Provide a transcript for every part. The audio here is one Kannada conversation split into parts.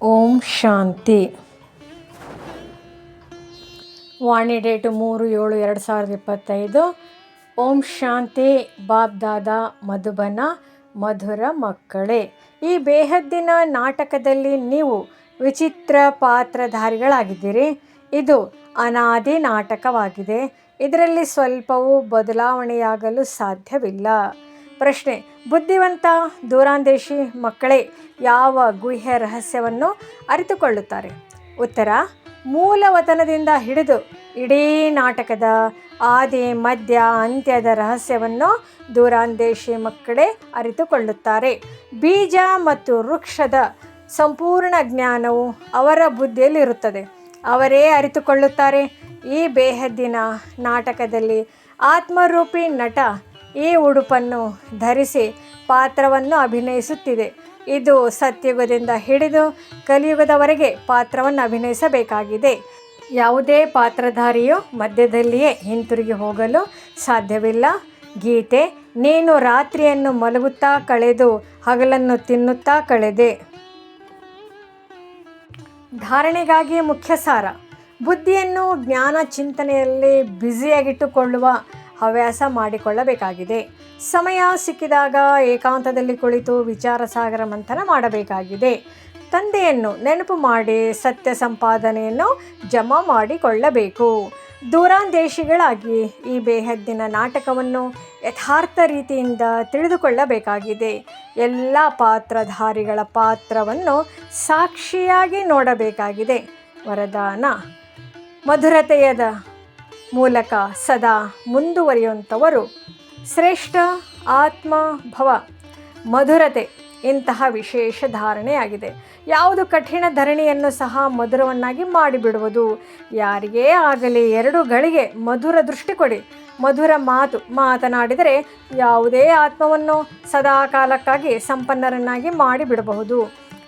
ಓಂ ಶಾಂತಿ. ವಾಣಿ ಡೇಟು 3/7/2025. ಓಂ ಶಾಂತಿ. ಬಾಬ್ ದಾದಾ ಮಧುಬನ. ಮಧುರ ಮಕ್ಕಳೇ, ಈ ಬೇಹದ್ದಿನ ನಾಟಕದಲ್ಲಿ ನೀವು ವಿಚಿತ್ರ ಪಾತ್ರಧಾರಿಗಳಾಗಿದ್ದೀರಿ. ಇದು ಅನಾದಿ ನಾಟಕವಾಗಿದೆ. ಇದರಲ್ಲಿ ಸ್ವಲ್ಪವೂ ಬದಲಾವಣೆಯಾಗಲು ಸಾಧ್ಯವಿಲ್ಲ. ಪ್ರಶ್ನೆ: ಬುದ್ಧಿವಂತ ದೂರಾಂದೇಶಿ ಮಕ್ಕಳೇ ಯಾವ ಗುಹ್ಯ ರಹಸ್ಯವನ್ನು ಅರಿತುಕೊಳ್ಳುತ್ತಾರೆ? ಉತ್ತರ: ಮೂಲವತನದಿಂದ ಹಿಡಿದು ಇಡೀ ನಾಟಕದ ಆದಿ ಮಧ್ಯ ಅಂತ್ಯದ ರಹಸ್ಯವನ್ನು ದೂರಾಂದೇಶಿ ಮಕ್ಕಳೇ ಅರಿತುಕೊಳ್ಳುತ್ತಾರೆ. ಬೀಜ ಮತ್ತು ವೃಕ್ಷದ ಸಂಪೂರ್ಣ ಜ್ಞಾನವು ಅವರ ಬುದ್ಧಿಯಲ್ಲಿರುತ್ತದೆ. ಅವರೇ ಅರಿತುಕೊಳ್ಳುತ್ತಾರೆ. ಈ ಬೇಹದ್ದಿನ ನಾಟಕದಲ್ಲಿ ಆತ್ಮರೂಪಿ ನಟ ಈ ಉಡುಪನ್ನು ಧರಿಸಿ ಪಾತ್ರವನ್ನು ಅಭಿನಯಿಸುತ್ತಿದೆ. ಇದು ಸತ್ಯುಗದಿಂದ ಹಿಡಿದು ಕಲಿಯುಗದವರೆಗೆ ಪಾತ್ರವನ್ನು ಅಭಿನಯಿಸಬೇಕಾಗಿದೆ. ಯಾವುದೇ ಪಾತ್ರಧಾರಿಯು ಮಧ್ಯದಲ್ಲಿಯೇ ಹಿಂತಿರುಗಿ ಹೋಗಲು ಸಾಧ್ಯವಿಲ್ಲ. ಗೀತೆ: ನೀನು ರಾತ್ರಿಯನ್ನು ಮಲಗುತ್ತಾ ಕಳೆದು ಹಗಲನ್ನು ತಿನ್ನುತ್ತಾ ಕಳೆದೆ. ಧಾರಣೆಗಾಗಿ ಮುಖ್ಯ ಸಾರ: ಬುದ್ಧಿಯನ್ನು ಜ್ಞಾನ ಚಿಂತನೆಯಲ್ಲಿ ಬ್ಯುಸಿಯಾಗಿಟ್ಟುಕೊಳ್ಳುವ ಹವ್ಯಾಸ ಮಾಡಿಕೊಳ್ಳಬೇಕಾಗಿದೆ. ಸಮಯ ಸಿಕ್ಕಿದಾಗ ಏಕಾಂತದಲ್ಲಿ ಕುಳಿತು ವಿಚಾರ ಸಾಗರ ಮಂಥನ ಮಾಡಬೇಕಾಗಿದೆ. ತಂದೆಯನ್ನು ನೆನಪು ಮಾಡಿ ಸತ್ಯ ಸಂಪಾದನೆಯನ್ನು ಜಮಾ ಮಾಡಿಕೊಳ್ಳಬೇಕು. ದೂರಾಂದೇಶಿಗಳಾಗಿ ಈ ಬೇಹದ್ದಿನ ನಾಟಕವನ್ನು ಯಥಾರ್ಥ ರೀತಿಯಿಂದ ತಿಳಿದುಕೊಳ್ಳಬೇಕಾಗಿದೆ. ಎಲ್ಲ ಪಾತ್ರಧಾರಿಗಳ ಪಾತ್ರವನ್ನು ಸಾಕ್ಷಿಯಾಗಿ ನೋಡಬೇಕಾಗಿದೆ. ವರದಾನ: ಮಧುರತೆಯದ ಮೂಲಕ ಸದಾ ಮುಂದುವರಿಯುವಂಥವರು ಶ್ರೇಷ್ಠ ಆತ್ಮಭವ. ಮಧುರತೆ ಇಂತಹ ವಿಶೇಷ ಧಾರಣೆಯಾಗಿದೆ. ಯಾವುದು ಕಠಿಣ ಧರಣಿಯನ್ನು ಸಹ ಮಧುರವನ್ನಾಗಿ ಮಾಡಿಬಿಡುವುದು. ಯಾರಿಗೇ ಆಗಲಿ 2 ಗಳಿಗೆ ಮಧುರ ದೃಷ್ಟಿ ಕೊಡಿ. ಮಧುರ ಮಾತನಾಡಿದರೆ ಯಾವುದೇ ಆತ್ಮವನ್ನು ಸದಾ ಕಾಲಕ್ಕಾಗಿ ಸಂಪನ್ನರನ್ನಾಗಿ ಮಾಡಿಬಿಡಬಹುದು.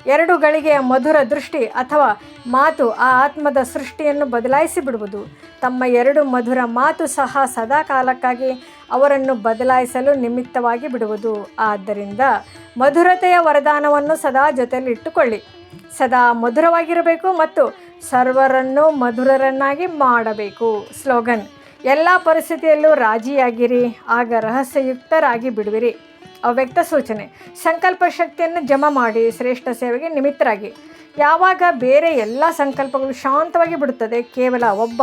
2 ಗಳಿಗೆಯ ಮಧುರ ದೃಷ್ಟಿ ಅಥವಾ ಮಾತು ಆ ಆತ್ಮದ ಸೃಷ್ಟಿಯನ್ನು ಬದಲಾಯಿಸಿ ಬಿಡುವುದು. ತಮ್ಮ 2 ಮಧುರ ಮಾತು ಸಹ ಸದಾ ಕಾಲಕ್ಕಾಗಿ ಅವರನ್ನು ಬದಲಾಯಿಸಲು ನಿಮಿತ್ತವಾಗಿ ಬಿಡುವುದು. ಆದ್ದರಿಂದ ಮಧುರತೆಯ ವರದಾನವನ್ನು ಸದಾ ಜೊತೆಯಲ್ಲಿ ಇಟ್ಟುಕೊಳ್ಳಿ. ಸದಾ ಮಧುರವಾಗಿರಬೇಕು ಮತ್ತು ಸರ್ವರನ್ನು ಮಧುರರನ್ನಾಗಿ ಮಾಡಬೇಕು. ಸ್ಲೋಗನ್: ಎಲ್ಲ ಪರಿಸ್ಥಿತಿಯಲ್ಲೂ ರಾಜಿಯಾಗಿರಿ, ಆಗ ರಹಸ್ಯಯುಕ್ತರಾಗಿ ಬಿಡುವಿರಿ. ಅವ್ಯಕ್ತ ಸೂಚನೆ: ಸಂಕಲ್ಪ ಶಕ್ತಿಯನ್ನು ಜಮಾ ಮಾಡಿ ಶ್ರೇಷ್ಠ ಸೇವೆಗೆ ನಿಮಿತ್ತರಾಗಿ. ಯಾವಾಗ ಬೇರೆ ಎಲ್ಲ ಸಂಕಲ್ಪಗಳು ಶಾಂತವಾಗಿ ಬಿಡುತ್ತದೆ, ಕೇವಲ ಒಬ್ಬ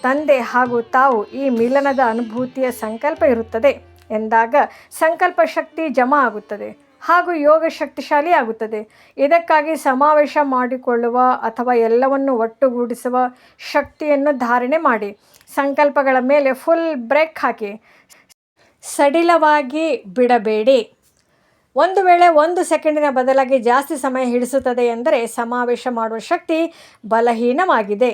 ತಂದೆ ಹಾಗೂ ತಾವು ಈ ಮಿಲನದ ಅನುಭೂತಿಯ ಸಂಕಲ್ಪ ಇರುತ್ತದೆ ಎಂದಾಗ ಸಂಕಲ್ಪ ಶಕ್ತಿ ಜಮಾ ಆಗುತ್ತದೆ ಹಾಗೂ ಯೋಗ ಶಕ್ತಿಶಾಲಿ ಆಗುತ್ತದೆ. ಇದಕ್ಕಾಗಿ ಸಮಾವೇಶ ಮಾಡಿಕೊಳ್ಳುವ ಅಥವಾ ಎಲ್ಲವನ್ನು ಒಟ್ಟುಗೂಡಿಸುವ ಶಕ್ತಿಯನ್ನು ಧಾರಣೆ ಮಾಡಿ. ಸಂಕಲ್ಪಗಳ ಮೇಲೆ ಫುಲ್ ಬ್ರೇಕ್ ಹಾಕಿ. ಸಡಿಲವಾಗಿ ಬಿಡಬೇಡಿ. ಒಂದು ವೇಳೆ 1 ಸೆಕೆಂಡಿನ ಬದಲಾಗಿ ಜಾಸ್ತಿ ಸಮಯ ಹಿಡಿಸುತ್ತದೆ ಎಂದರೆ ಸಮಾವೇಶ ಮಾಡುವ ಶಕ್ತಿ ಬಲಹೀನವಾಗಿದೆ.